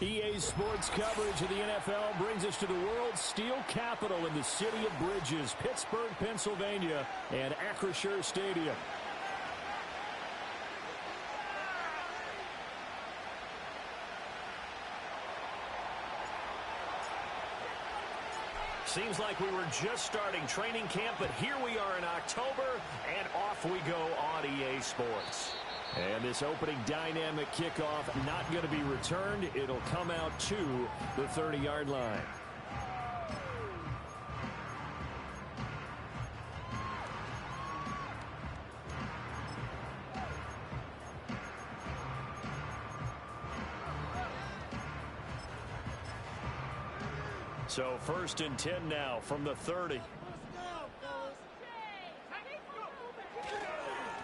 EA Sports coverage of the NFL brings us to the world's steel capital in the city of Bridges, Pittsburgh, Pennsylvania, and Acrisure Stadium. Seems like we were just starting training camp, but here we are in October, and off we go on EA Sports. And this opening dynamic kickoff not going to be returned. It'll come out to the 30-yard line. So 1st and 10 now from the 30.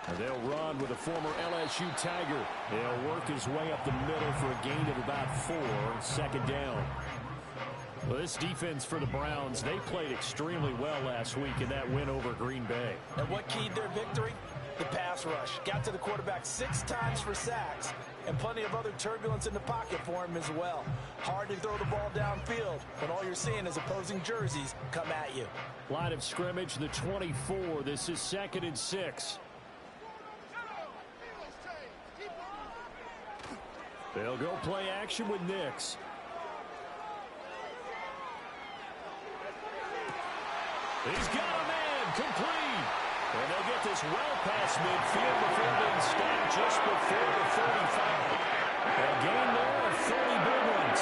And they'll run with a former LSU Tiger. He'll work his way up the middle for a gain of about 4, 2nd down. Well, this defense for the Browns, they played extremely well last week in that win over Green Bay. And what keyed their victory? The pass rush. Got to the quarterback 6 times for sacks, and plenty of other turbulence in the pocket for him as well. Hard to throw the ball downfield when all you're seeing is opposing jerseys come at you. Line of scrimmage, the 24. This is 2nd and 6. They'll go play action with Nix. He's got a man complete. And they'll get this well past midfield before being stopped just before the 35. A gain there of 30 big ones.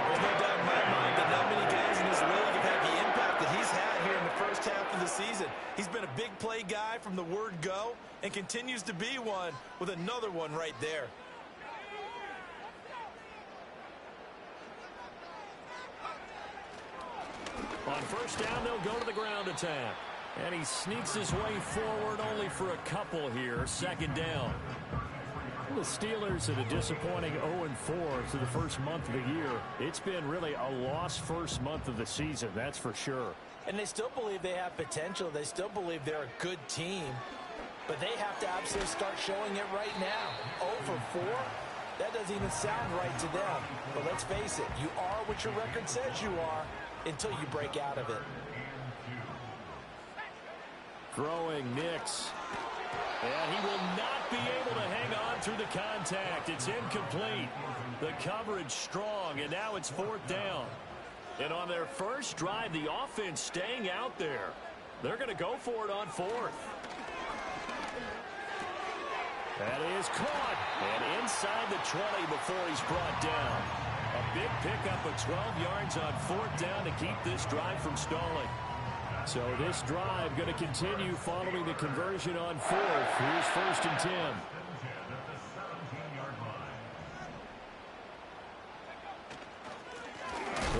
There's no doubt in my mind that not many guys in this league have had the impact that he's had here in the first half of the season. He's been a big play guy from the word go and continues to be one with another one right there. On 1st down, they'll go to the ground attack. And he sneaks his way forward only for a couple here. 2nd down. The Steelers at a disappointing 0-4 through the first month of the year. It's been really a lost first month of the season, that's for sure. And they still believe they have potential. They still believe they're a good team. But they have to absolutely start showing it right now. 0-4? That doesn't even sound right to them. But let's face it, you are what your record says you are until you break out of it. Throwing Nix. And he will not be able to hang on through the contact. It's incomplete. The coverage strong, and now it's 4th down. And on their first drive, the offense staying out there. They're going to go for it on 4th. That is caught. And inside the 20 before he's brought down. A big pickup of 12 yards on 4th down to keep this drive from stalling. So this drive going to continue following the conversion on 4th. Here's 1st and 10.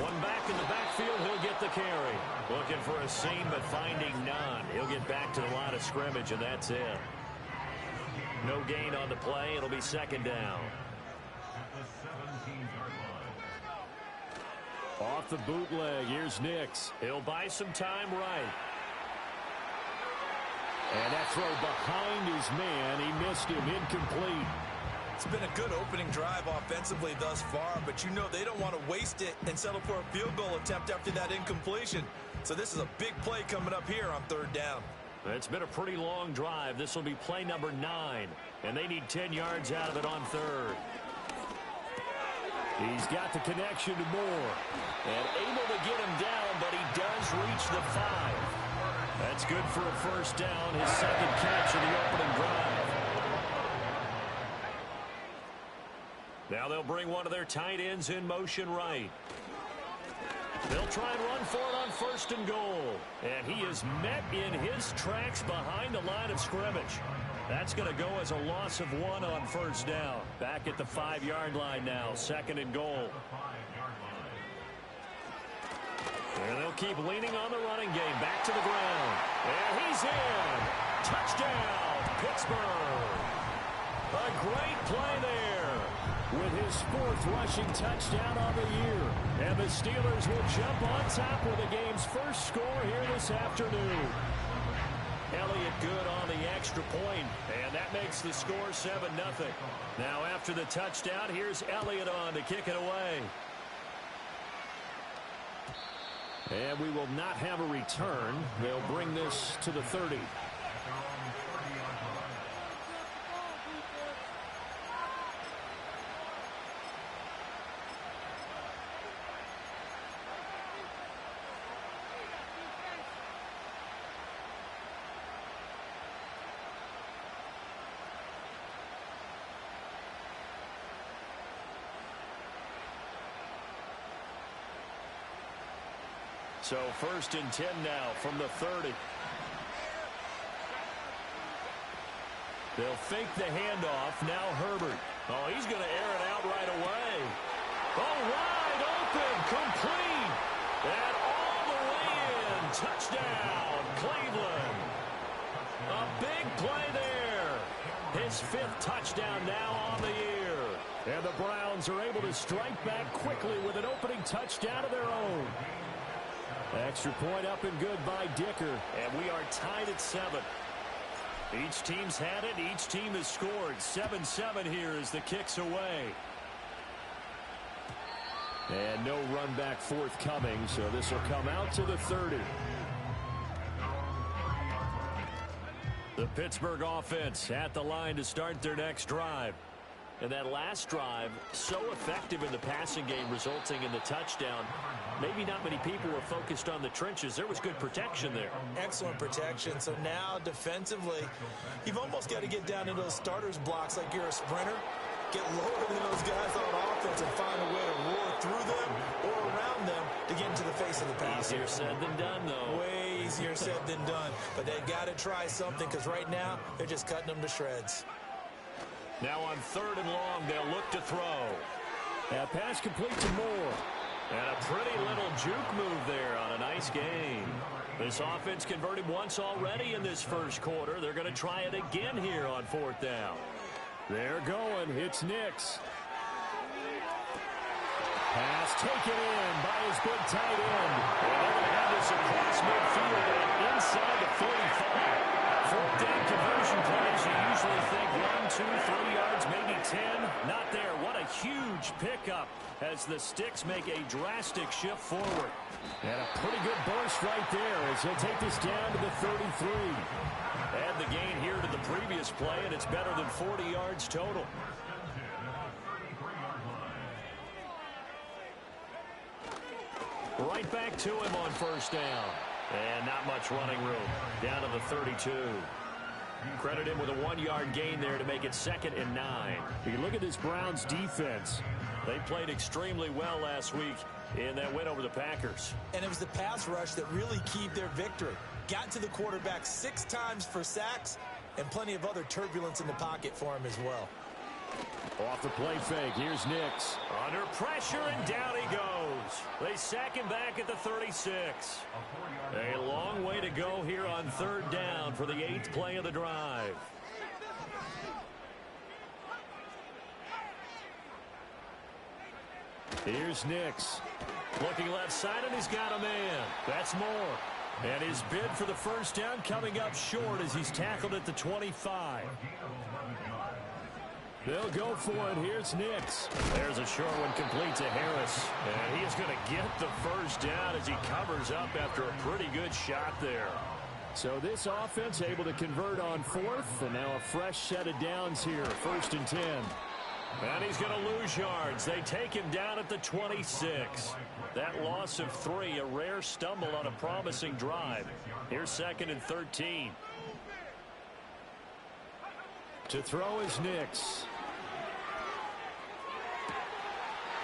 One back in the backfield, he'll get the carry. Looking for a seam, but finding none. He'll get back to the line of scrimmage, and that's it. No gain on the play. It'll be 2nd down. Off the bootleg, here's Nix. He'll buy some time right. And that throw behind his man, he missed him, incomplete. It's been a good opening drive offensively thus far, but you know they don't want to waste it and settle for a field goal attempt after that incompletion. So this is a big play coming up here on 3rd down. It's been a pretty long drive. This will be play number 9, and they need 10 yards out of it on 3rd. He's got the connection to Moore. And able to get him down, but he does reach the 5. That's good for a 1st down, his 2nd catch of the opening drive. Now they'll bring one of their tight ends in motion right. They'll try and run for it on 1st and goal. And he is met in his tracks behind the line of scrimmage. That's going to go as a loss of 1 on 1st down. Back at the 5-yard line now, 2nd and goal. And they'll keep leaning on the running game. Back to the ground. And he's in. Touchdown, Pittsburgh. A great play there with his 4th rushing touchdown on the year. And the Steelers will jump on top with the game's first score here this afternoon. Elliott it good on the extra point, and that makes the score 7-0. Now after the touchdown, here's Elliott on to kick it away. And we will not have a return. They'll bring this to the 30. So 1st and 10 now from the 30. They'll fake the handoff. Now Herbert. Oh, he's going to air it out right away. Oh, wide open, complete. And all the way in. Touchdown, Cleveland. A big play there. His 5th touchdown now on the year. And the Browns are able to strike back quickly with an opening touchdown of their own. Extra point up and good by Dicker. And we are tied at 7. Each team's had it. Each team has scored. 7-7 here as the kick's away. And no run back forthcoming, so this will come out to the 30. The Pittsburgh offense at the line to start their next drive. And that last drive, so effective in the passing game, resulting in the touchdown. Maybe not many people were focused on the trenches. There was good protection there. Excellent protection. So now defensively, you've almost got to get down into those starters blocks like you're a sprinter. Get lower than those guys on offense and find a way to roar through them or around them to get into the face of the passer. Easier said than done, though. Way easier said than done. But they've got to try something because right now they're just cutting them to shreds. Now on 3rd and long, they'll look to throw. That pass complete to Moore. And a pretty little juke move there on a nice gain. This offense converted once already in this first quarter. They're going to try it again here on 4th down. They're going. It's Nix. Pass taken in by his big tight end. And they're going to have this across midfield and inside the 45. 4th down conversion plays, you usually think 1, 2, 3 yards, maybe 10. Not there. What a huge pickup as the Sticks make a drastic shift forward. And a pretty good burst right there as he'll take this down to the 33. Add the gain here to the previous play, and it's better than 40 yards total. Right back to him on 1st down. And not much running room. Down to the 32. Credit him with a 1-yard gain there to make it 2nd and 9. You look at this Browns defense. They played extremely well last week in that win over the Packers. And it was the pass rush that really keyed their victory. Got to the quarterback 6 times for sacks and plenty of other turbulence in the pocket for him as well. Off the play fake, here's Nix. Under pressure, and down he goes. They sack him back at the 36. A long way to go here on 3rd down for the 8th play of the drive. Here's Nix. Looking left side, and he's got a man. That's Moore. And his bid for the 1st down coming up short as he's tackled at the 25. They'll go for it. Here's Nix. There's a short one complete to Harris. And he is going to get the 1st down as he covers up after a pretty good shot there. So this offense able to convert on 4th. And now a fresh set of downs here. 1st and 10. And he's going to lose yards. They take him down at the 26. That loss of 3, a rare stumble on a promising drive. Here's 2nd and 13. To throw is Nix.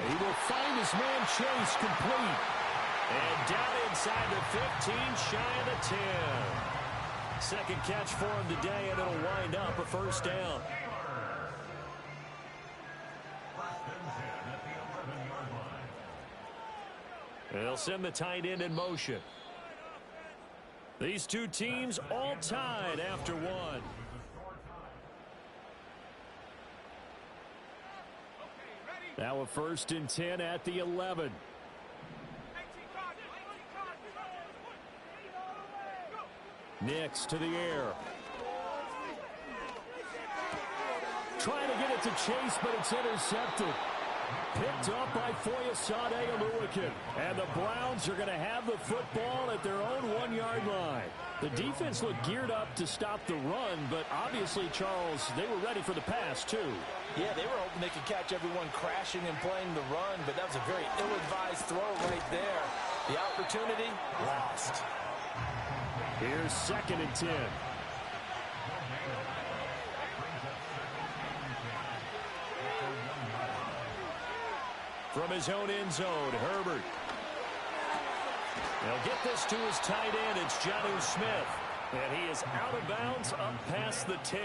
He will find his man Chase complete. And down inside the 15, shy of the 10. Second catch for him today, and it'll wind up a 1st down. They'll send the tight end in motion. These two teams all tied after 1. Now a 1st and 10 at the 11. Nix to the air. trying to get it to Chase, but it's intercepted. Picked up by Foyesade Oluwakin. And the Browns are going to have the football at their own 1-yard line. The defense looked geared up to stop the run, but obviously, Charles, they were ready for the pass, too. Yeah, they were hoping they could catch everyone crashing and playing the run, but that was a very ill-advised throw right there. The opportunity, lost. Here's 2nd and 10. From his own end zone, Herbert. They'll get this to his tight end. It's Jonnu Smith. And he is out of bounds up past the 10.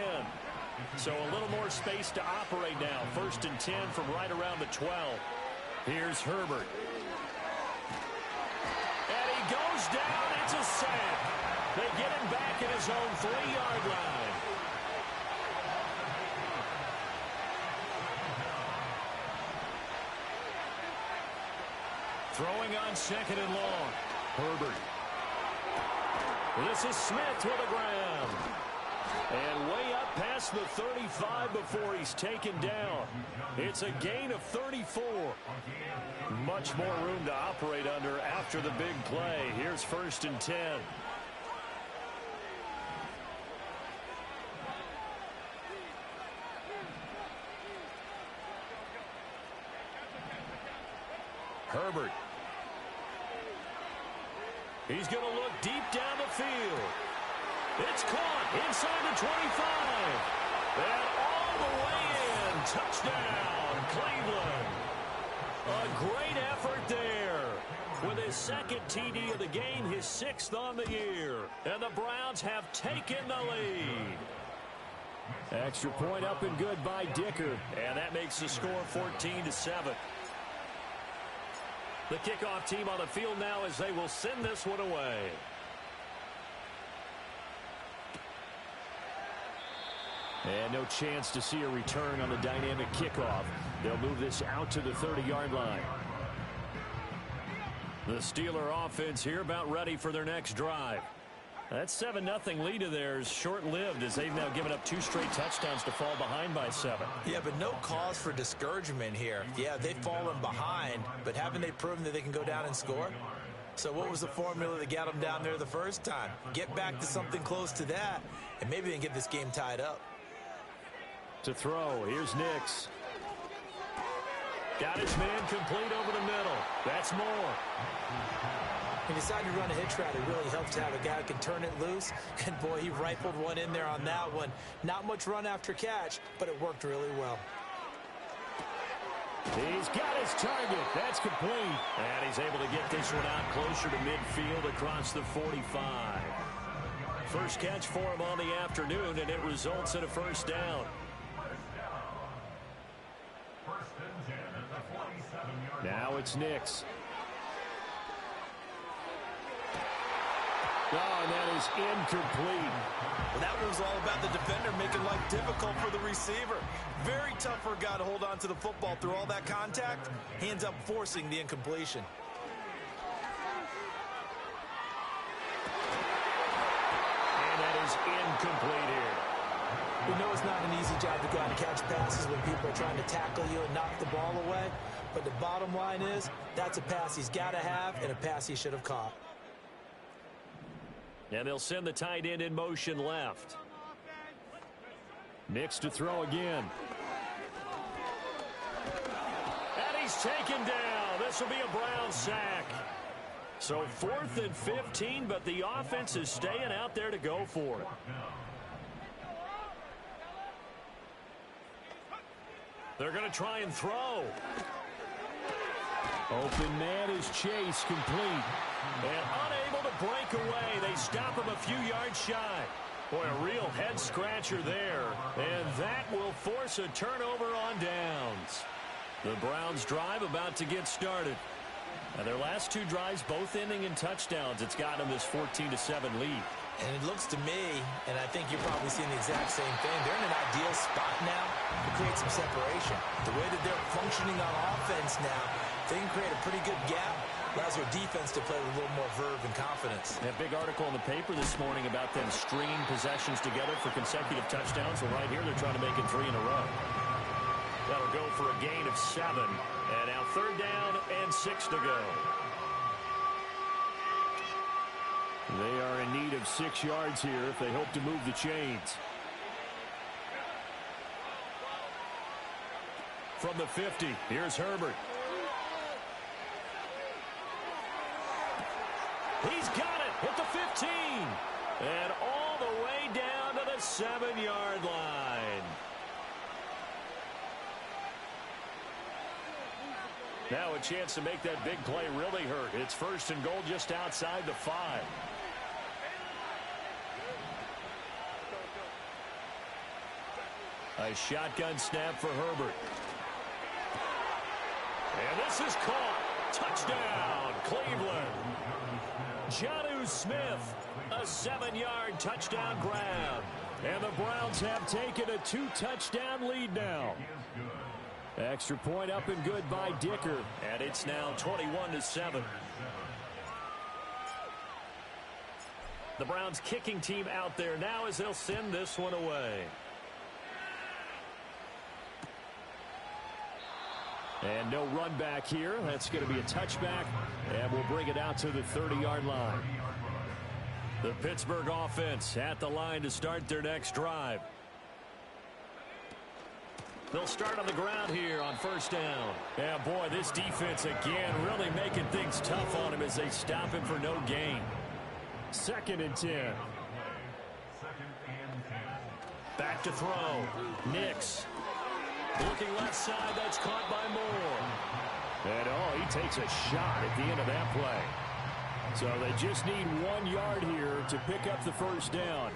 So a little more space to operate now. 1st and 10 from right around the 12. Here's Herbert. And he goes down. It's a sack. They get him back at his own 3-yard line. Throwing on 2nd and long. Herbert. This is Smith with the ground. And way up past the 35 before he's taken down. It's a gain of 34. Much more room to operate under after the big play. Here's 1st and 10. Herbert. He's going to look deep down the field. It's caught inside the 25. And all the way in. Touchdown, Cleveland. A great effort there. With his 2nd TD of the game, his 6th on the year. And the Browns have taken the lead. Extra point up and good by Dicker. And that makes the score 14-7. The kickoff team on the field now as they will send this one away. And no chance to see a return on the dynamic kickoff. They'll move this out to the 30-yard line. The Steeler offense here about ready for their next drive. That 7-0 lead of theirs short-lived as they've now given up 2 straight touchdowns to fall behind by 7. Yeah, but no cause for discouragement here. Yeah, they've fallen behind, but haven't they proven that they can go down and score? So what was the formula that got them down there the first time? Get back to something close to that, and maybe they can get this game tied up. To throw, here's Nix. Got his man complete over the middle. That's Moore. He decided to run a hitch route. It really helps to have a guy who can turn it loose. And, boy, he rifled one in there on that one. Not much run after catch, but it worked really well. He's got his target. That's complete. And he's able to get this one out closer to midfield across the 45. First catch for him on the afternoon, and it results in a 1st down. Now it's Nix. Oh, and that is incomplete. Well, that was all about the defender making life difficult for the receiver. Very tough for a guy to hold on to the football through all that contact. Hands up forcing the incompletion. And that is incomplete here. We know it's not an easy job to go out and catch passes when people are trying to tackle you and knock the ball away. But the bottom line is, that's a pass he's got to have and a pass he should have caught. And they'll send the tight end in motion left. Nix to throw again. And he's taken down. This will be a Brown sack. So 4th and 15, but the offense is staying out there to go for it. They're going to try and throw. Open man is Chase, complete. And unable to break away. They stop him a few yards shy. Boy, a real head-scratcher there. And that will force a turnover on downs. The Browns drive about to get started. And their last 2 drives both ending in touchdowns. It's gotten them this 14-7 lead. And it looks to me, and I think you're probably seeing the exact same thing, they're in an ideal spot now to create some separation. The way that they're functioning on offense now, they can create a pretty good gap Allows your defense to play with a little more verve and confidence. That big article in the paper this morning about them stringing possessions together for consecutive touchdowns. Well, right here, they're trying to make it 3 in a row. That'll go for a gain of 7. And now 3rd down and 6 to go. They are in need of 6 yards here if they hope to move the chains. From the 50, here's Herbert. He's got it at the 15. And all the way down to the 7-yard line. Now a chance to make that big play really hurt. It's 1st and goal just outside the 5. A shotgun snap for Herbert. And this is caught. Touchdown, Cleveland. Jonnu Smith, a 7-yard touchdown grab. And the Browns have taken a 2-touchdown lead now. Extra point up and good by Dicker. And it's now 21-7. The Browns kicking team out there now as they'll send this one away. And no run back here. That's going to be a touchback. And we'll bring it out to the 30-yard line. The Pittsburgh offense at the line to start their next drive. They'll start on the ground here on 1st down. Yeah, boy, this defense again really making things tough on him as they stop him for no gain. 2nd and 10. Back to throw. Nix. Looking left side, that's caught by Moore. And, he takes a shot at the end of that play. So they just need 1 yard here to pick up the 1st down.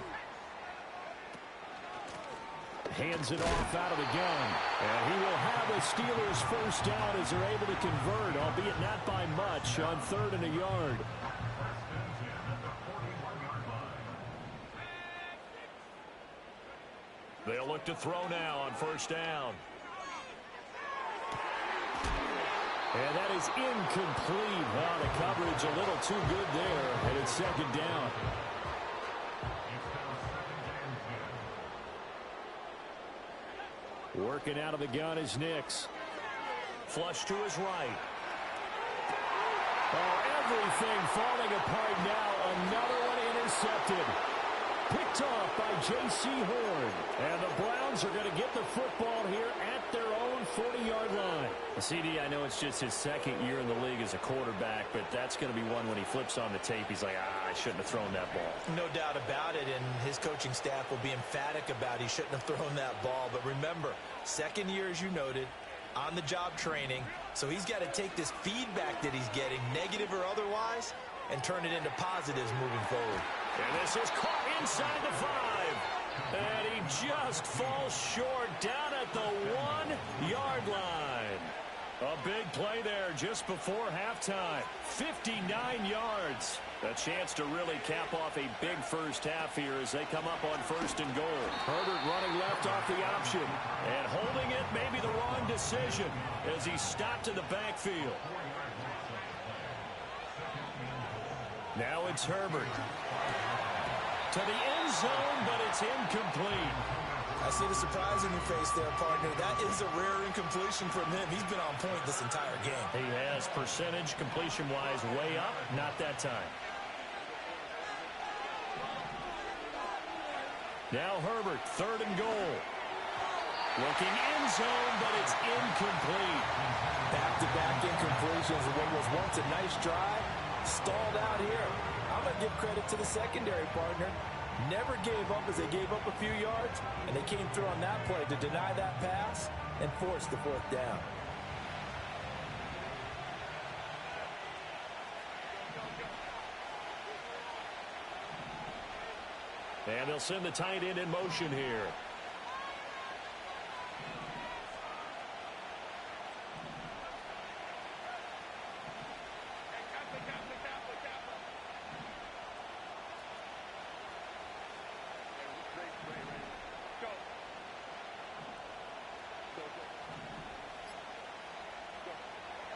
Hands it off out of the gun. And he will have the Steelers 1st down as they're able to convert, albeit not by much, on 3rd and a yard. They'll look to throw now on 1st down. And that is incomplete. Well, the coverage a little too good there, and it's 2nd down. Working out of the gun is Nix. Flush to his right. Oh, everything falling apart now. Another one intercepted. Picked off by J.C. Horn. And the Browns are going to get the football here at their own 40-yard line. CD, I know it's just his 2nd year in the league as a quarterback, but that's going to be one when he flips on the tape. He's like, I shouldn't have thrown that ball. No doubt about it, and his coaching staff will be emphatic about he shouldn't have thrown that ball. But remember, 2nd year, as you noted, on-the-job training. So he's got to take this feedback that he's getting, negative or otherwise, and turn it into positives moving forward. And this is caught inside the 5. And he just falls short down at the 1-yard line. A big play there just before halftime. 59 yards. A chance to really cap off a big 1st half here as they come up on 1st and goal. Herbert running left off the option. And holding it may be the wrong decision as he stopped in the backfield. Now it's Herbert. To the end zone, but it's incomplete. I see the surprise in your face there, partner. That is a rare incompletion from him. He's been on point this entire game. He has percentage completion-wise way up. Not that time. Now Herbert, 3rd and goal. Looking end zone, but it's incomplete. Back-to-back incompletions of what was once a nice drive. Stalled out here. I'm going to give credit to the secondary, partner. Never gave up as they gave up a few yards, and they came through on that play to deny that pass and force the 4th down. And they'll send the tight end in motion here.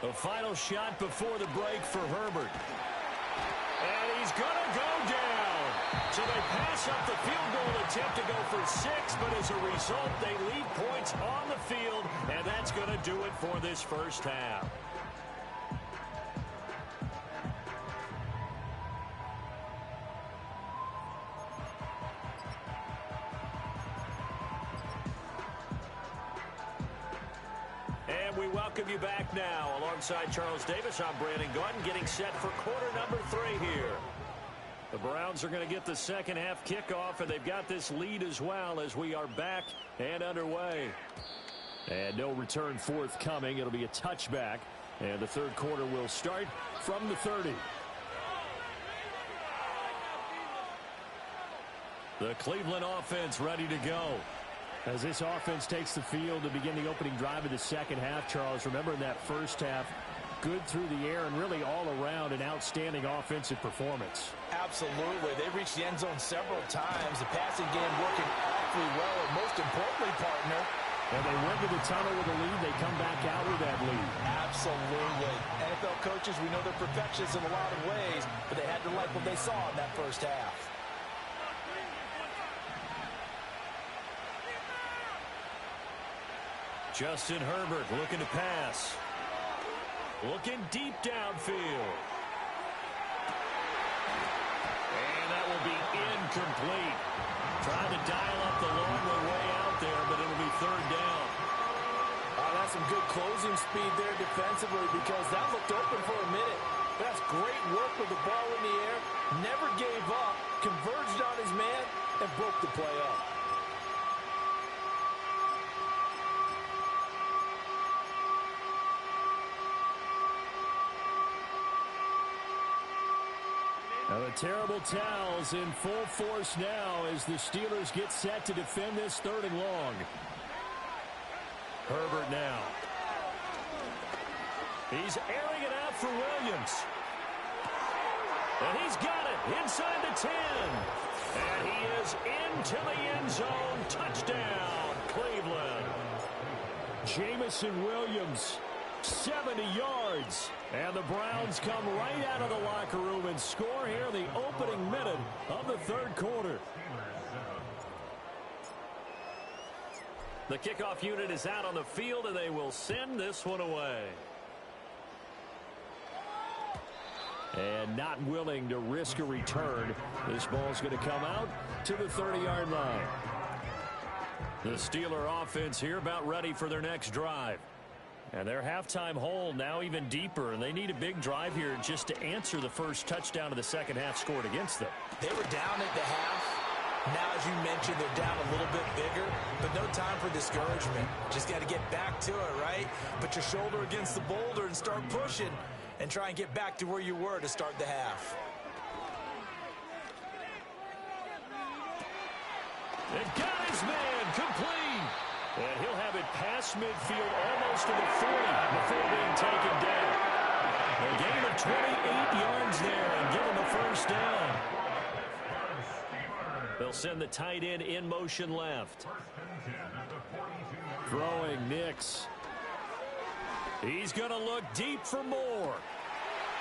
The final shot before the break for Herbert. And he's going to go down. So they pass up the field goal attempt to go for 6, but as a result, they leave points on the field, and that's going to do it for this first half. And we welcome you back now. Alongside Charles Davis, I'm Brandon Gaudin, getting set for quarter number 3 here. The Browns are going to get the second half kickoff, and they've got this lead as well as we are back and underway. And no return forthcoming. It'll be a touchback, and the third quarter will start from the 30. The Cleveland offense ready to go. As this offense takes the field to begin the opening drive of the second half, Charles, remember in that first half, good through the air and really all around an outstanding offensive performance. Absolutely. They reached the end zone several times. The passing game working awfully well, and most importantly, partner, and they went to the tunnel with a lead. They come back out with that lead. Absolutely. NFL coaches, we know they're perfectionists in a lot of ways, but they had to like what they saw in that first half. Justin Herbert looking to pass. Looking deep downfield. And that will be incomplete. Trying to dial up the long way out there, but it'll be third down. That's some good closing speed there defensively, because that looked open for a minute. That's great work with the ball in the air. Never gave up. Converged on his man and broke the play up. Now the terrible towels in full force now as the Steelers get set to defend this third and long. Herbert now. He's airing it out for Williams. And he's got it inside the 10. And he is into the end zone. Touchdown, Cleveland. Jamison Williams, 70 yards. And the Browns come right out of the locker room and score here in the opening minute of the third quarter. The kickoff unit is out on the field, and they will send this one away. And not willing to risk a return, this ball's going to come out to the 30-yard line. The Steeler offense here about ready for their next drive. And their halftime hole now even deeper, and they need a big drive here just to answer the first touchdown of the second half scored against them. They were down at the half. Now, as you mentioned, they're down a little bit bigger, but no time for discouragement. Just got to get back to it, right? Put your shoulder against the boulder and start pushing and try and get back to where you were to start the half. And got his man complete. And he'll have it past midfield almost to the 40 before being taken down. A gain of 28 yards there and give him a first down. They'll send the tight end in motion left. Throwing Nix. He's going to look deep for more.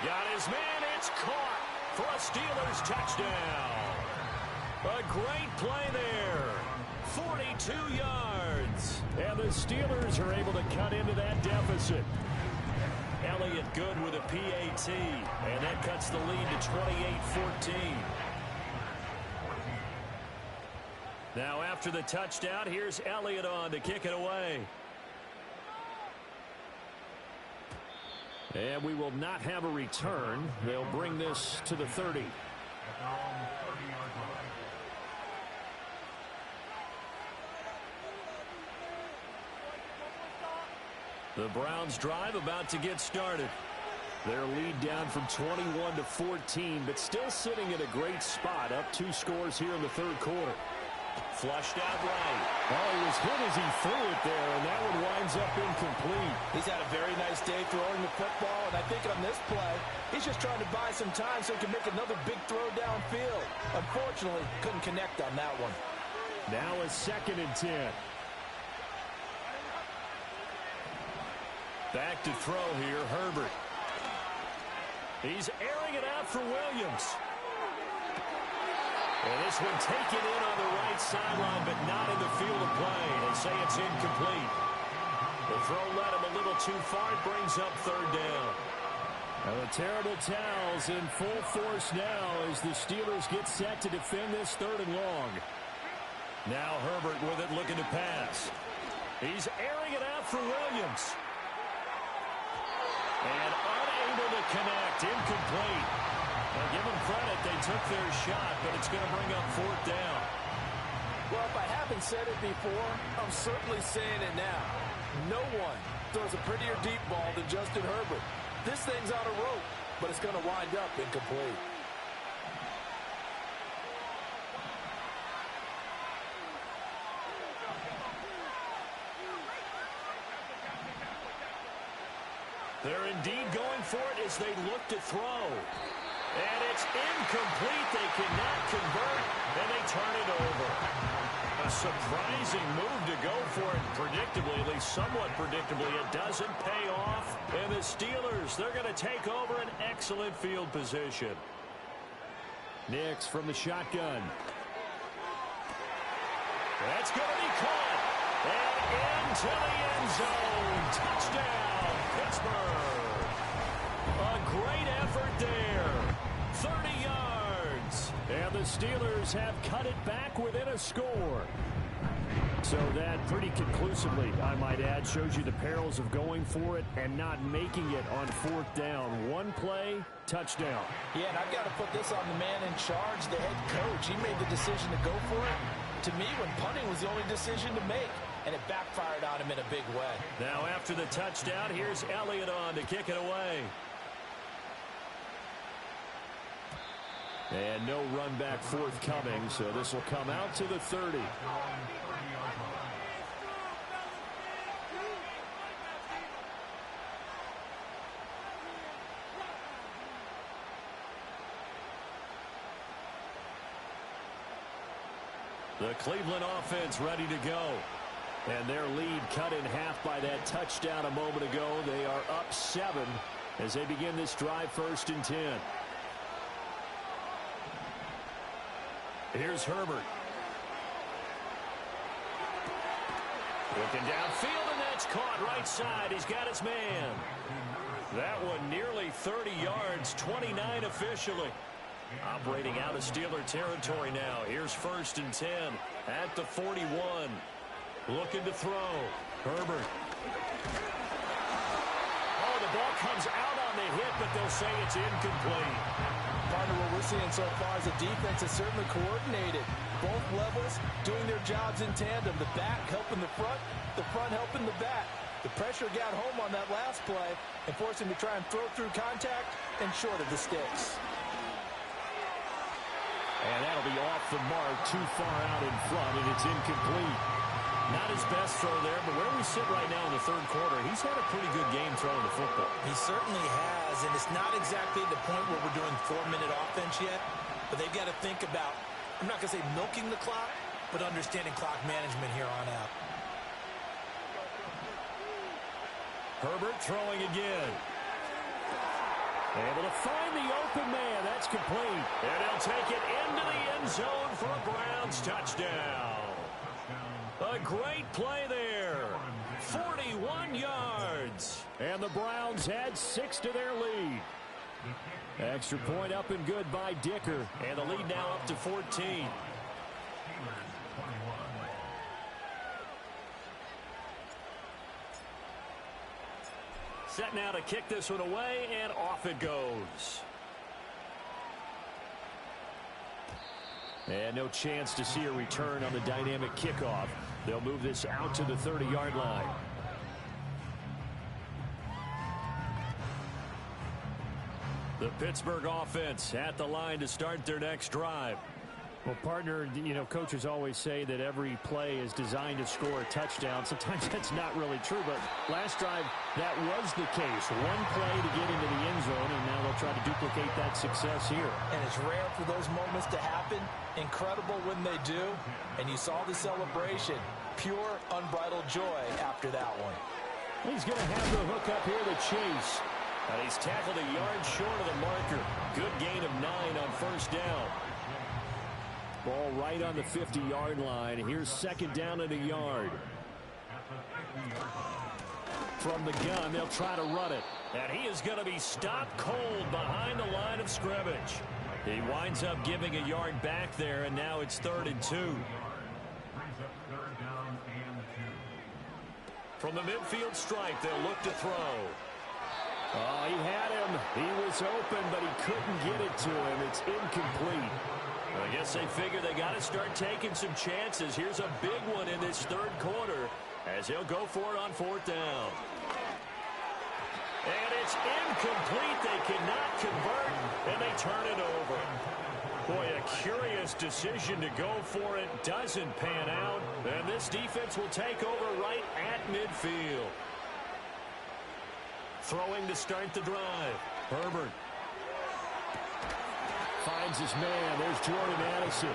Got his man. It's caught for a Steelers touchdown. A great play there. 42 yards. And the Steelers are able to cut into that deficit. Elliott good with a PAT. And that cuts the lead to 28-14. Now after the touchdown, here's Elliott on to kick it away. And we will not have a return. They'll bring this to the 30. The Browns drive about to get started. Their lead down from 21 to 14, but still sitting in a great spot, up 2 scores here in the third quarter. Flushed out right. Oh, he was hit as he threw it there, and that one winds up incomplete. He's had a very nice day throwing the football, and I think on this play, he's just trying to buy some time so he can make another big throw downfield. Unfortunately, couldn't connect on that one. Now a 2nd and 10. Back to throw here, Herbert. He's airing it out for Williams. And this one taken in on the right sideline, but not in the field of play. They say it's incomplete. The throw led him a little too far. It brings up third down. Well, the terrible towels in full force now as the Steelers get set to defend this 3rd and long. Now Herbert with it, looking to pass. He's airing it out for Williams. And unable to connect, incomplete. Now give them credit, they took their shot, but it's going to bring up 4th down. Well, if I haven't said it before, I'm certainly saying it now. No one throws a prettier deep ball than Justin Herbert. This thing's on a rope, but it's going to wind up incomplete. They're indeed going for it as they look to throw. And it's incomplete. They cannot convert, and they turn it over. A surprising move to go for it. Predictably, at least somewhat predictably, it doesn't pay off. And the Steelers, they're going to take over an excellent field position. Nix from the shotgun. That's going to be caught. And into the end zone. Touchdown, Pittsburgh. A great effort there. 30 yards. And the Steelers have cut it back within a score. So that pretty conclusively, I might add, shows you the perils of going for it and not making it on 4th down. One play, touchdown. Yeah, and I've got to put this on the man in charge, the head coach. He made the decision to go for it. To me, when punting was the only decision to make, and it backfired on him in a big way. Now after the touchdown, here's Elliott on to kick it away. And no run back forthcoming, so this will come out to the 30. The Cleveland offense ready to go. And their lead cut in half by that touchdown a moment ago. They are up 7 as they begin this drive, 1st and 10. Here's Herbert. Looking downfield, and that's caught right side. He's got his man. That one nearly 30 yards, 29 officially. Operating out of Steeler territory now. Here's 1st and 10 at the 41. Looking to throw. Herbert. Oh, the ball comes out on the hit, but they'll say it's incomplete. Partner, what we're seeing so far is the defense is certainly coordinated. Both levels doing their jobs in tandem. The back helping the front helping the back. The pressure got home on that last play and forced him to try and throw through contact and short of the sticks. And that'll be off the mark, too far out in front, and it's incomplete. Not his best throw there, but where we sit right now in the 3rd quarter, he's had a pretty good game throwing the football. He certainly has, and it's not exactly the point where we're doing 4-minute offense yet, but they've got to think about, I'm not going to say milking the clock, but understanding clock management here on out. Herbert throwing again. Able to find the open man. That's complete. And he'll take it into the end zone for a Browns touchdown. A great play there. 41 yards. And the Browns add 6 to their lead. Extra point up and good by Dicker. And the lead now up to 14. Set now to kick this one away, and off it goes. And no chance to see a return on the dynamic kickoff. They'll move this out to the 30-yard line. The Pittsburgh offense at the line to start their next drive. Well, partner, you know, coaches always say that every play is designed to score a touchdown. Sometimes that's not really true, but last drive, that was the case. One play to get into the end zone, and now they'll try to duplicate that success here. And it's rare for those moments to happen. Incredible when they do. And you saw the celebration. Pure, unbridled joy after that one. He's going to have the hook up here to Chase. And he's tackled a yard short of the marker. Good gain of 9 on first down. Ball right on the 50-yard line. Here's second down and a yard. From the gun, they'll try to run it. And he is going to be stopped cold behind the line of scrimmage. He winds up giving a yard back there, and now it's 3rd and 2. From the midfield stripe, they'll look to throw. Oh, he had him. He was open, but he couldn't get it to him. It's incomplete. I guess they figure they got to start taking some chances. Here's a big one in this 3rd quarter as he'll go for it on 4th down. And it's incomplete. They cannot convert, and they turn it over. Boy, a curious decision to go for it. Doesn't pan out, and this defense will take over right at midfield. Throwing to start the drive. Herbert finds his man. There's Jordan Addison.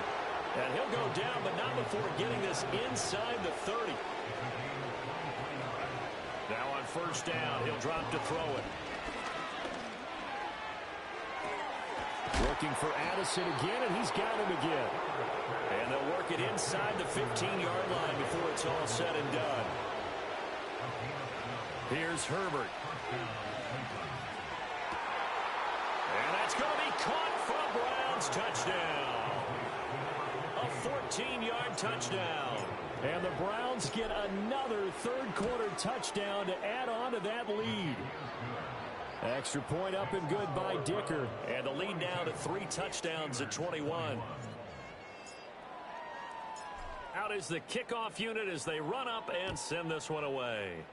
And he'll go down, but not before getting this inside the 30. Now on first down, he'll drop to throw it. Looking for Addison again, and he's got him again. And they'll work it inside the 15-yard line before it's all said and done. Here's Herbert. And that's going to be caught for a Browns touchdown. A 14-yard touchdown. And the Browns get another 3rd quarter touchdown to add on to that lead. Extra point up and good by Dicker. And the lead now to 3 touchdowns at 21. Out is the kickoff unit as they run up and send this one away.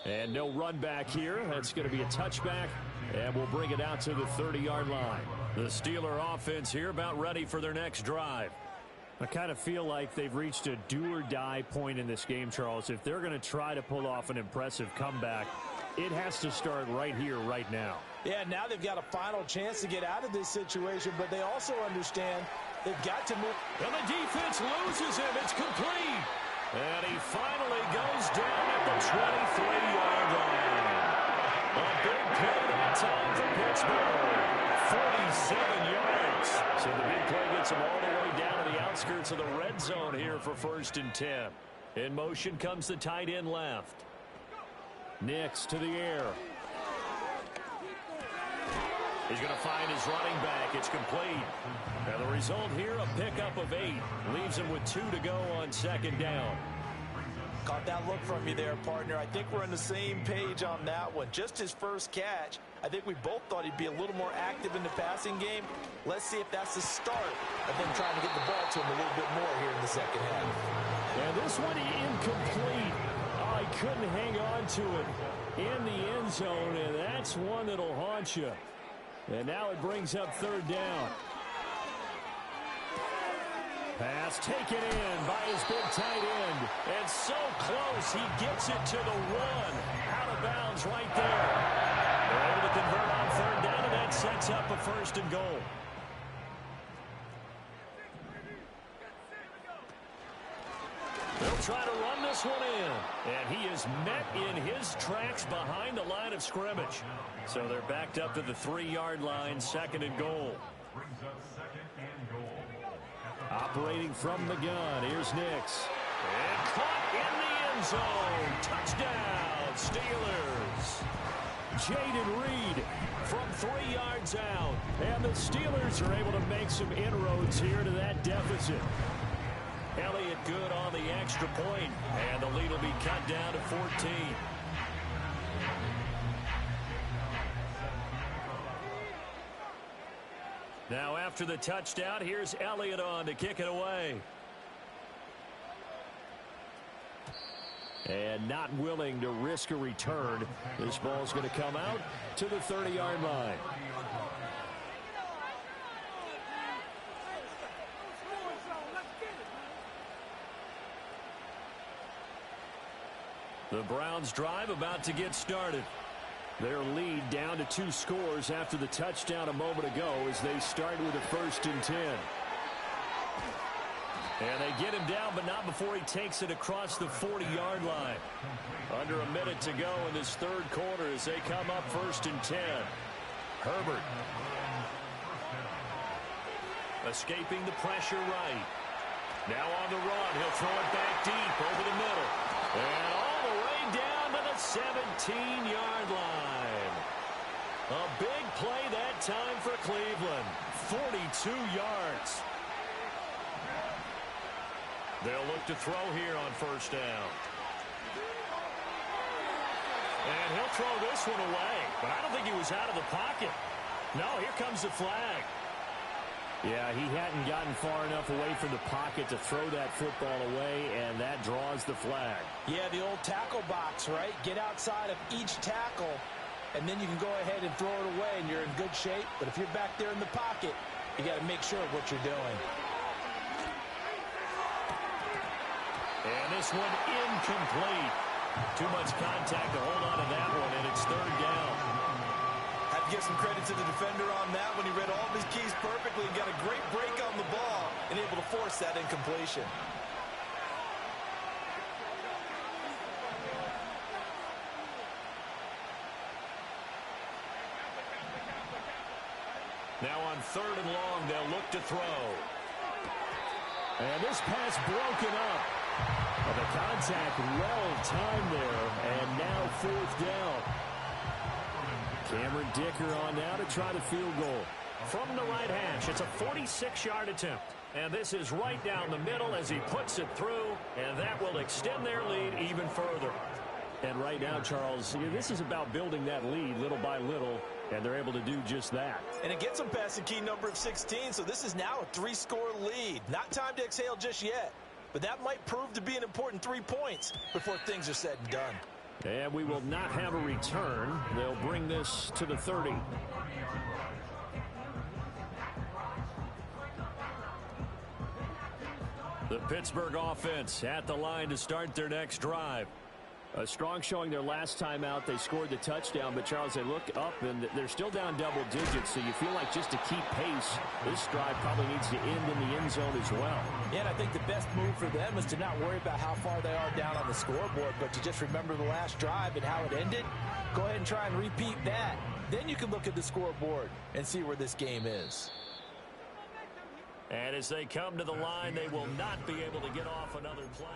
And no run back here. That's going to be a touchback. And we'll bring it out to the 30-yard line. The Steeler offense here about ready for their next drive. I kind of feel like they've reached a do-or-die point in this game, Charles. If they're going to try to pull off an impressive comeback, it has to start right here, right now. Yeah, now they've got a final chance to get out of this situation, but they also understand they've got to move. And the defense loses him. It's complete. And he finally goes down at the 23-yard line. A big play that time for Pittsburgh. 47 yards. So the big play gets him all the way down to the outskirts of the red zone here for 1st and 10. In motion comes the tight end left. Nix to the air. He's going to find his running back. It's complete. And the result here, a pickup of 8. Leaves him with 2 to go on 2nd down. Caught that look from you there, partner. I think we're on the same page on that one. Just his first catch. I think we both thought he'd be a little more active in the passing game. Let's see if that's the start of them trying to get the ball to him a little bit more here in the 2nd half. And this one incomplete. Oh, he couldn't hang on to it in the end zone, and that's one that'll haunt you. And now it brings up 3rd down. Pass taken in by his big tight end. And so close, he gets it to the 1. Out of bounds right there. They're able to convert on 3rd down, and that sets up a 1st and goal. They'll try to run this one in. And he is met in his tracks behind the line of scrimmage. So they're backed up to the 3-yard line, 2nd and goal. Operating from the gun, here's Nix. And caught in the end zone. Touchdown, Steelers. Jaden Reed from 3 yards out. And the Steelers are able to make some inroads here to that deficit. Elliott good on the extra point, and the lead will be cut down to 14. Now after the touchdown, here's Elliott on to kick it away. And not willing to risk a return. This ball's going to come out to the 30-yard line. The Browns drive about to get started. Their lead down to 2 scores after the touchdown a moment ago as they start with a 1st and 10. And they get him down, but not before he takes it across the 40-yard line. Under a minute to go in this third quarter as they come up 1st and 10. Herbert. Escaping the pressure right. Now on the run. He'll throw it back deep over the middle. And all the way down to the 17-yard line. A big play that time for Cleveland. 42 yards. They'll look to throw here on 1st down. And he'll throw this one away. But I don't think he was out of the pocket. No, here comes the flag. Yeah, he hadn't gotten far enough away from the pocket to throw that football away, and that draws the flag. Yeah, the old tackle box, right? Get outside of each tackle, and then you can go ahead and throw it away, and you're in good shape. But if you're back there in the pocket, you got to make sure of what you're doing. And this one incomplete. Too much contact to hold on to that one, and it's 3rd down. I have to give some credit to the defender on that when he read all of his keys perfectly and got a great break on the ball and able to force that incompletion. Now on 3rd and long, they'll look to throw. And this pass broken up. Well, the contact well timed there, and now 4th down. Cameron Dicker on now to try the field goal. From the right hash, it's a 46-yard attempt. And this is right down the middle as he puts it through, and that will extend their lead even further. And right now, Charles, this is about building that lead little by little, and they're able to do just that. And it gets them past the key number of 16, so this is now a 3-score lead. Not time to exhale just yet, but that might prove to be an important 3 points before things are said and done. And we will not have a return. They'll bring this to the 30. The Pittsburgh offense at the line to start their next drive. A strong showing their last time out. They scored the touchdown, but Charles, they look up and they're still down double digits, so you feel like just to keep pace, this drive probably needs to end in the end zone as well. Yeah, and I think the best move for them is to not worry about how far they are down on the scoreboard, but to just remember the last drive and how it ended. Go ahead and try and repeat that. Then you can look at the scoreboard and see where this game is. And as they come to the line, they will not be able to get off another play.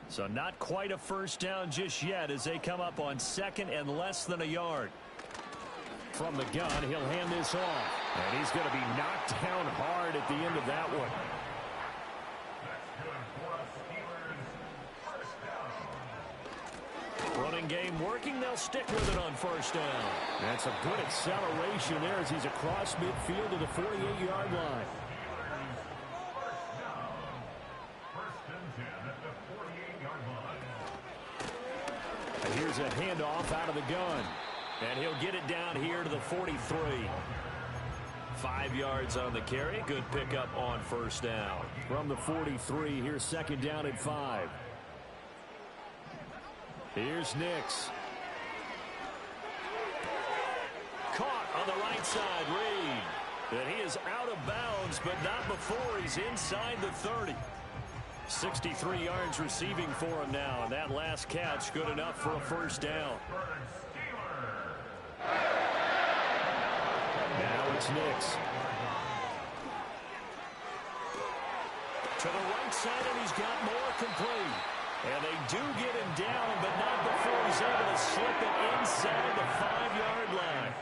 So not quite a 1st down just yet as they come up on 2nd and less than a yard. From the gun, he'll hand this off. And he's going to be knocked down hard at the end of that one. Running game working. They'll stick with it on 1st down. That's a good acceleration there as he's across midfield to the 48-yard line. And here's a handoff out of the gun. And he'll get it down here to the 43. 5 yards on the carry. Good pickup on 1st down. From the 43, here's 2nd down and 5. Here's Nix. Caught on the right side, Reed. And he is out of bounds, but not before he's inside the 30. 63 yards receiving for him now, and that last catch good enough for a 1st down. Now it's Nix. To the right side, and he's got more complete. And they do get him down, but not before he's able to slip it inside the 5-yard line.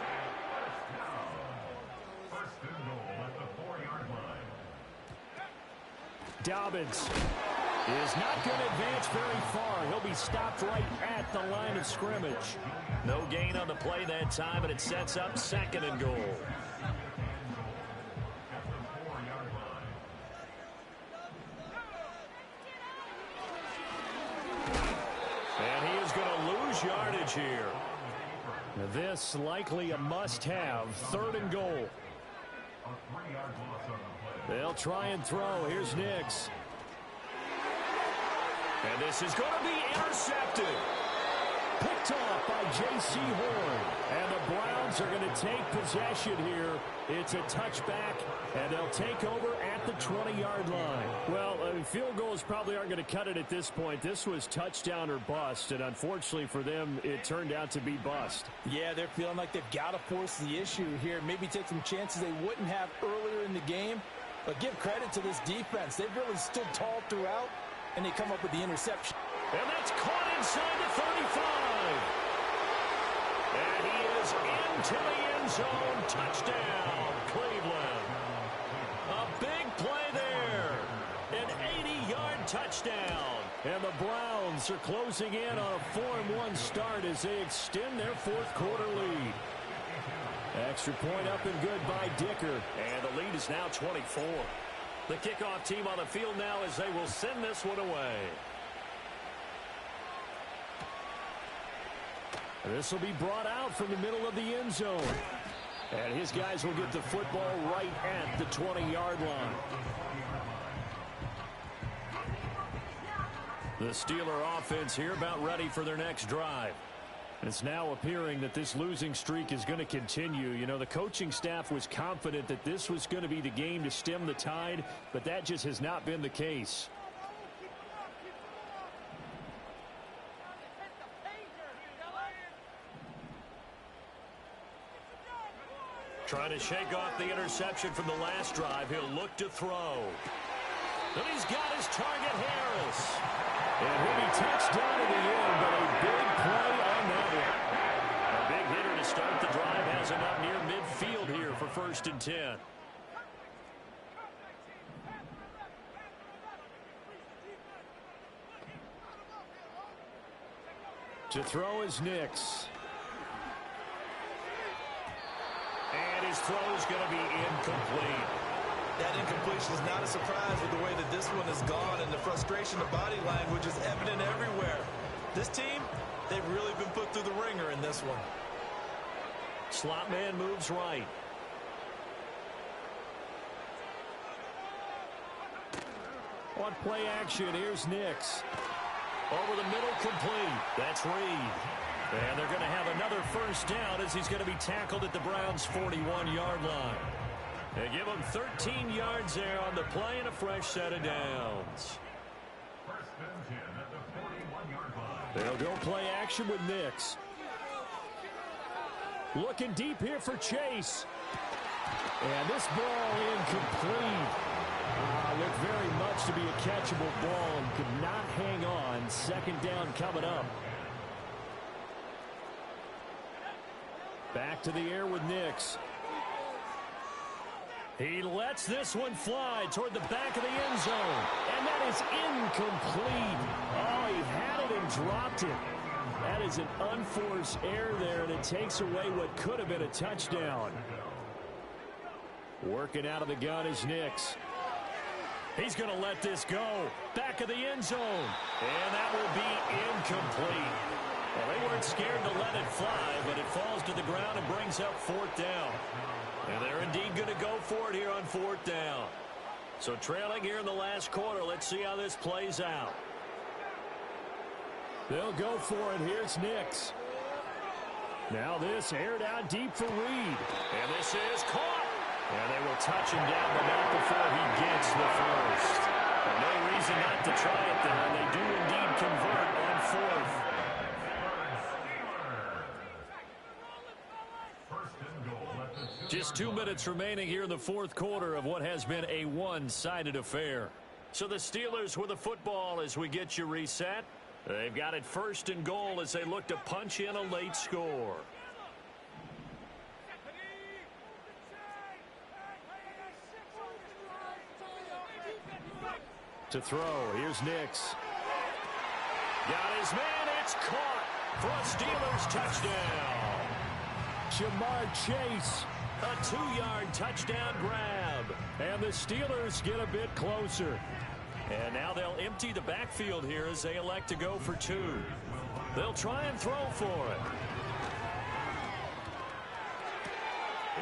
Dobbins is not going to advance very far. He'll be stopped right at the line of scrimmage. No gain on the play that time, and it sets up 2nd and goal. And he is going to lose yardage here. This likely a must-have. 3rd and goal. They'll try and throw. Here's Nix. And this is going to be intercepted. Picked off by J.C. Horn. And the Browns are going to take possession here. It's a touchback, and they'll take over at the 20-yard line. Well, field goals probably aren't going to cut it at this point. This was touchdown or bust, and unfortunately for them, it turned out to be bust. Yeah, they're feeling like they've got to force the issue here. Maybe take some chances they wouldn't have earlier in the game. But give credit to this defense. They've really stood tall throughout, and they come up with the interception. And that's caught inside the 35. And he is into the end zone. Touchdown, Cleveland. A big play there. An 80-yard touchdown. And the Browns are closing in on a 4-1 start as they extend their 4th quarter lead. Extra point up and good by Dicker. And the lead is now 24. The kickoff team on the field now as they will send this one away. This will be brought out from the middle of the end zone. And his guys will get the football right at the 20-yard line. The Steeler offense here about ready for their next drive. It's now appearing that this losing streak is going to continue. You know, the coaching staff was confident that this was going to be the game to stem the tide, but that just has not been the case. Trying to shake off the interception from the last drive. He'll look to throw. And he's got his target, Harris. And he'll be touched down in the end, but a big play on that one. A big hitter to start the drive has him up near midfield here for 1st and 10. To throw is Nix. And his throw is going to be incomplete. That incompletion is not a surprise with the way that this one has gone, and the frustration, the body language is evident everywhere. This team, they've really been put through the ringer in this one. Slot man moves right. On play action, here's Nix. Over the middle, complete. That's Reed. And they're going to have another 1st down as he's going to be tackled at the Browns' 41-yard line. They give him 13 yards there on the play and a fresh set of downs. They'll go play action with Nix. Looking deep here for Chase. And this ball incomplete. Looked very much to be a catchable ball and could not hang on. 2nd down coming up. Back to the air with Nix. He lets this one fly toward the back of the end zone. And that is incomplete. Oh, he had it and dropped it. That is an unforced error there, and it takes away what could have been a touchdown. Working out of the gun is Nix. He's going to let this go. Back of the end zone. And that will be incomplete. Well, they weren't scared to let it fly, but it falls to the ground and brings up 4th down. And they're indeed going to go for it here on 4th down. So trailing here in the last quarter, let's see how this plays out. They'll go for it. Here's Nix. Now this aired out deep for Reed. And this is caught. And they will touch him down, but not before he gets the 1st. And no reason not to try it there, and they do indeed convert on 4th. Just 2 minutes remaining here in the 4th quarter of what has been a one-sided affair. So the Steelers with the football as we get you reset. They've got it 1st and goal as they look to punch in a late score. To throw, here's Nix. Got his man, it's caught for a Steelers touchdown. Jamar Chase. A 2-yard touchdown grab. And the Steelers get a bit closer. And now they'll empty the backfield here as they elect to go for 2. They'll try and throw for it.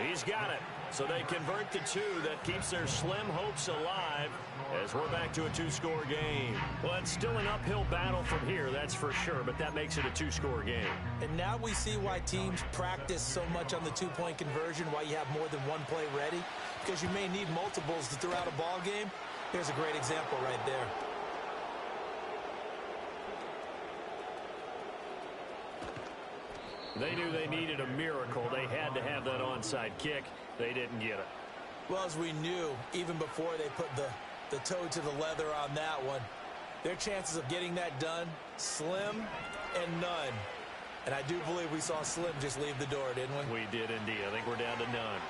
He's got it. So they convert the two. That keeps their slim hopes alive as we're back to a two-score game. Well, it's still an uphill battle from here, that's for sure, but that makes it a two-score game. And now we see why teams practice so much on the two-point conversion, why you have more than one play ready, because you may need multiples to throw out a ball game. Here's a great example right there. They knew they needed a miracle. They had to have that onside kick. They didn't get it. Well, as we knew, even before they put the toe to the leather on that one, their chances of getting that done, slim and none. And I do believe we saw Slim just leave the door, didn't we? We did indeed. I think we're down to none.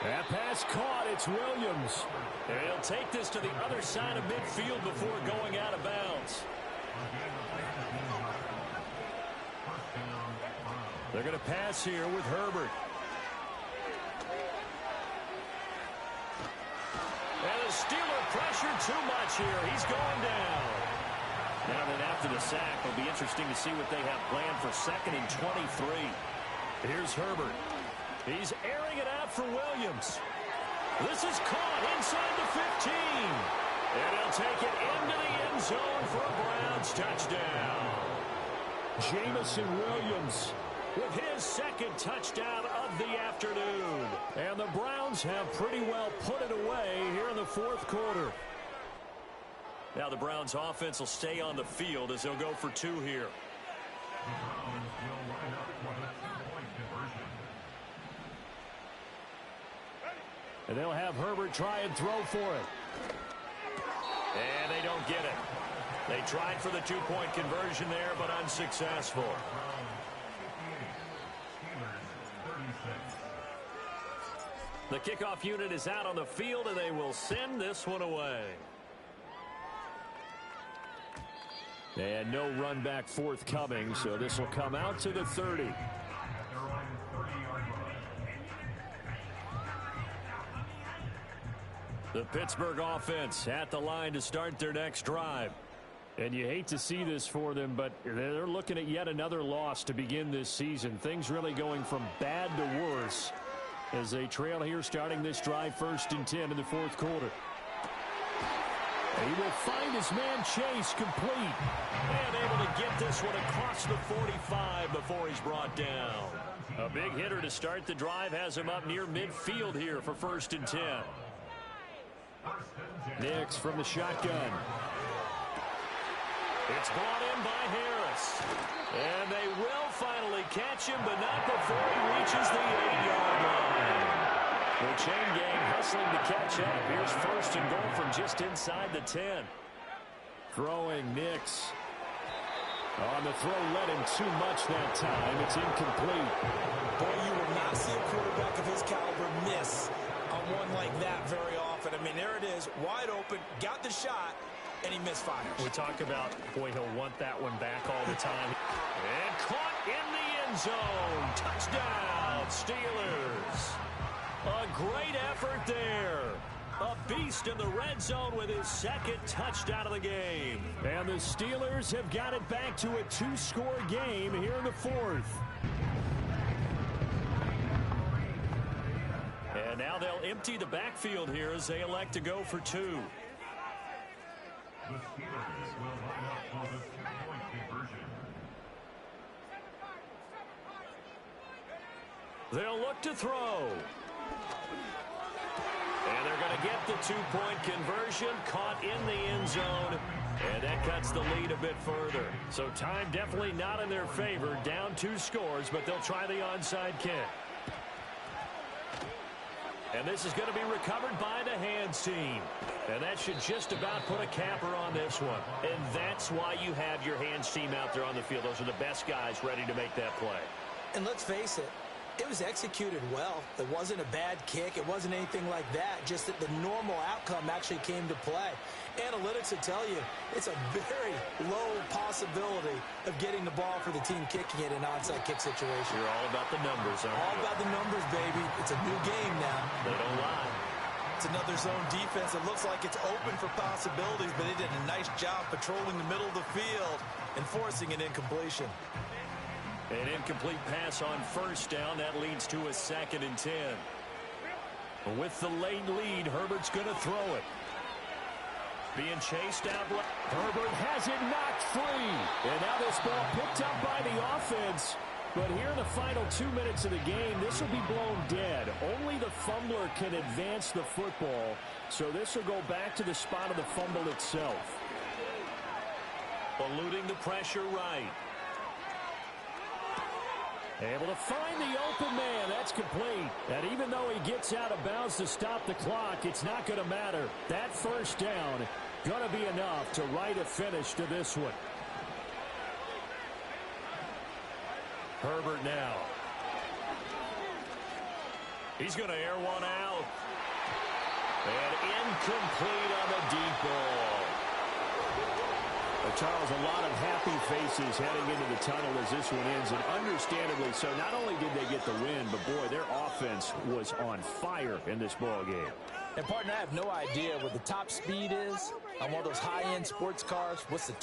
That pass caught. It's Williams. And he'll take this to the other side of midfield before going out of bounds. They're going to pass here with Herbert. And the Steeler pressure too much here. He's going down. Now then after the sack, it'll be interesting to see what they have planned for 2nd and 23. Here's Herbert. He's airing it out for Williams. This is caught inside the 15. And he'll take it into the end zone for a Browns touchdown. Jameson Williams with his 2nd touchdown of the afternoon. And the Browns have pretty well put it away here in the 4th quarter. Now the Browns offense will stay on the field as they'll go for 2 here. And they'll have Herbert try and throw for it. And they don't get it. They tried for the 2-point conversion there, but unsuccessful. The kickoff unit is out on the field, and they will send this one away. And no run back forthcoming, so this will come out to the 30. The Pittsburgh offense at the line to start their next drive. And you hate to see this for them, but they're looking at yet another loss to begin this season. Things really going from bad to worse as they trail here starting this drive 1st and 10 in the 4th quarter. He will find his man Chase complete. And able to get this one across the 45 before he's brought down. A big hitter to start the drive has him up near midfield here for 1st and 10. Nix from the shotgun. It's brought in by Harris. And they will finally catch him, but not before he reaches the 8-yard line. The chain gang hustling to catch up. Here's 1st and goal from just inside the 10. Throwing Nix. On the throw, led him too much that time. It's incomplete. Boy, you will not see a quarterback of his caliber miss on one like that very often. I mean, there it is, wide open, got the shot, and he misfires. We talk about, boy, he'll want that one back all the time. And caught in the end zone. Touchdown, Steelers. A great effort there. A beast in the red zone with his 2nd touchdown of the game. And the Steelers have got it back to a 2-score game here in the 4th. And now they'll empty the backfield here as they elect to go for 2. The Steelers will line up for the 2-point conversion. They'll look to throw. And they're going to get the 2-point conversion, caught in the end zone. And that cuts the lead a bit further. So time definitely not in their favor. Down 2 scores, but they'll try the onside kick. And this is going to be recovered by the hands team. And that should just about put a capper on this one. And that's why you have your hands team out there on the field. Those are the best guys ready to make that play. And let's face it, it was executed well. It wasn't a bad kick. It wasn't anything like that. Just that the normal outcome actually came to play. Analytics will tell you it's a very low possibility of getting the ball for the team kicking it in an onside kick situation. You're all about the numbers, aren't you? All about the numbers, baby. It's a new game now. They don't lie. It's another zone defense. It looks like it's open for possibilities, but they did a nice job patrolling the middle of the field and forcing an incompletion. An incomplete pass on first down. That leads to a 2nd and 10. With the late lead, Herbert's going to throw it. Being chased out. Herbert has it knocked free. And now this ball picked up by the offense. But here in the final 2 minutes of the game, this will be blown dead. Only the fumbler can advance the football. So this will go back to the spot of the fumble itself. Eluding the pressure right. Able to find the open man. That's complete. And even though he gets out of bounds to stop the clock, it's not going to matter. That first down going to be enough to write a finish to this one. Herbert now. He's going to air one out. And incomplete on the deep ball. Charles, a lot of happy faces heading into the tunnel as this one ends, and understandably so. Not only did they get the win, but boy, their offense was on fire in this ball game. And partner, I have no idea what the top speed is on one of those high-end sports cars. What's the